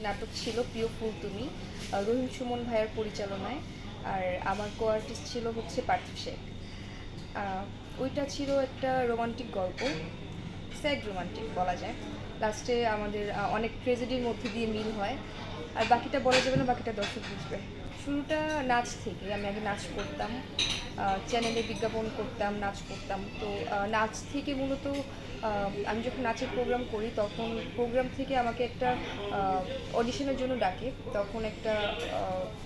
নাটক ছিল প্রিয় ফুল তুমি, রহিম সুমন ভাইয়ের পরিচালনায়। আর আমার কো আর্টিস্ট ছিল হচ্ছে পার্থ শেখ। ওইটা ছিল একটা রোমান্টিক গল্প, স্যাড রোমান্টিক বলা যায়। লাস্টে আমাদের অনেক ট্রেজেডির মধ্যে দিয়ে মিল হয়। আর বাকিটা বলা যাবে না, বাকিটা দর্শক বুঝবে। শুরুটা নাচ থেকে, আমি আগে নাচ করতাম, চ্যানেলে বিজ্ঞাপন করতাম, নাচ করতাম। তো নাচ থেকে মূলত আমি যখন নাচের প্রোগ্রাম করি তখন প্রোগ্রাম থেকে আমাকে একটা অডিশনের জন্য ডাকে। তখন একটা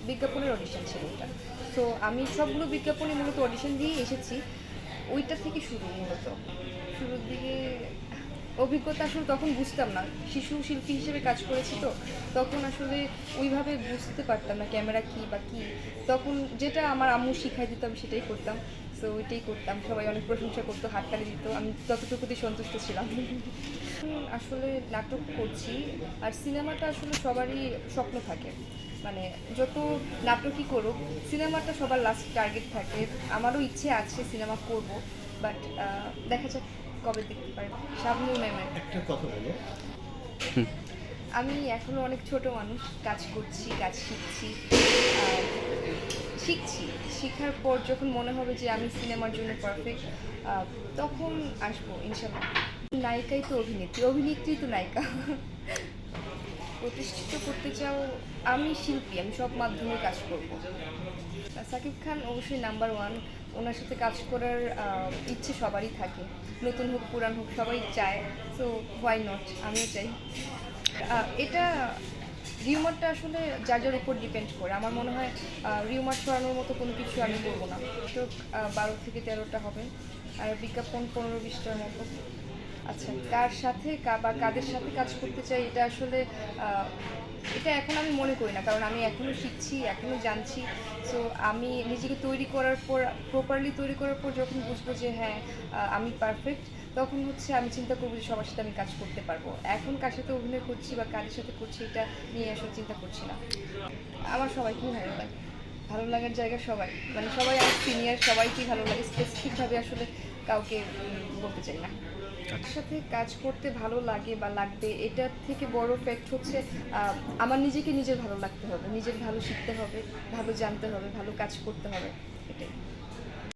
বিজ্ঞাপনের অডিশন ছিল ওটা। তো আমি সবগুলো বিজ্ঞাপনে মূলত অডিশন দিয়ে এসেছি। ওইটা থেকে শুরু মূলত। শুরুর দিকে অভিজ্ঞতা আসলে তখন বুঝতাম না, শিশু শিল্পী হিসেবে কাজ করেছি তো তখন আসলে ওইভাবে বুঝতে পারতাম না ক্যামেরা কী বা কী। তখন যেটা আমার আম্মু শিখাই দিত আমি সেটাই করতাম। সো ওইটাই করতাম, সবাই অনেক প্রশংসা করতো, হাততালি দিত, আমি ততটুকুতেই সন্তুষ্ট ছিলাম। আসলে নাটক করছি, আর সিনেমাটা আসলে সবারই স্বপ্ন থাকে। মানে যত নাটকই করুক, সিনেমাটা সবার লাস্ট টার্গেট থাকে। আমারও ইচ্ছে আছে সিনেমা করব, বাট দেখা যাক কবে দেখতে পারি। শাবনূর ম্যামের একটা কথা বলো। আমি এখনো অনেক ছোট মানুষ, কাজ করছি, কাজ শিখছি। শিখছি, শেখার পর যখন মনে হবে যে আমি সিনেমার জন্য পারফেক্ট, তখন আসবো ইনশাল্লাহ। নায়িকাই তো অভিনেত্রী, অভিনেত্রী তো নায়িকা। প্রতিষ্ঠিত করতে চাও, আমি শিল্পী, আমি সব মাধ্যমে কাজ করব। সাকিব খান অবশ্যই নাম্বার ওয়ান। ওনার সাথে কাজ করার ইচ্ছে সবারই থাকে, নতুন হোক পুরান হোক সবাই চায়। সো হোয়াই নট, আমিও চাই। এটা রিউমারটা আসলে যার যার উপর ডিপেন্ড করে। আমার মনে হয় রিউমার ছড়ানোর মতো কোনো কিছু আমি করবো না। তো 12 থেকে 13টা হবে, আর বিজ্ঞাপন 15-20টার মতো। আচ্ছা, কার সাথে বা কাদের সাথে কাজ করতে চাই, এটা আসলে এটা এখন আমি মনে করি না, কারণ আমি এখনও শিখছি, এখনও জানছি। সো আমি নিজেকে তৈরি করার পর, প্রপারলি তৈরি করার পর যখন বুঝবো যে হ্যাঁ আমি পারফেক্ট, তখন হচ্ছে আমি চিন্তা করবো যে সবার সাথে আমি কাজ করতে পারবো। এখন কার সাথে অভিনয় করছি বা কাদের সাথে করছি এটা নিয়ে আসলে চিন্তা করছি না। আমার সবাইকেই ভালো লাগে, ভালো লাগার জায়গা সবাই, মানে সবাই আমার সিনিয়র, সবাইকেই ভালো লাগে। স্পেসিফিকভাবে আসলে কাউকে বলতে চাই না। তার সাথে কাজ করতে ভালো লাগে বা লাগবে, এটার থেকে বড় ফ্যাক্ট হচ্ছে আমার নিজেকে নিজের ভালো লাগতে হবে, নিজের ভালো শিখতে হবে, ভালো জানতে হবে, ভালো কাজ করতে হবে, এটাই।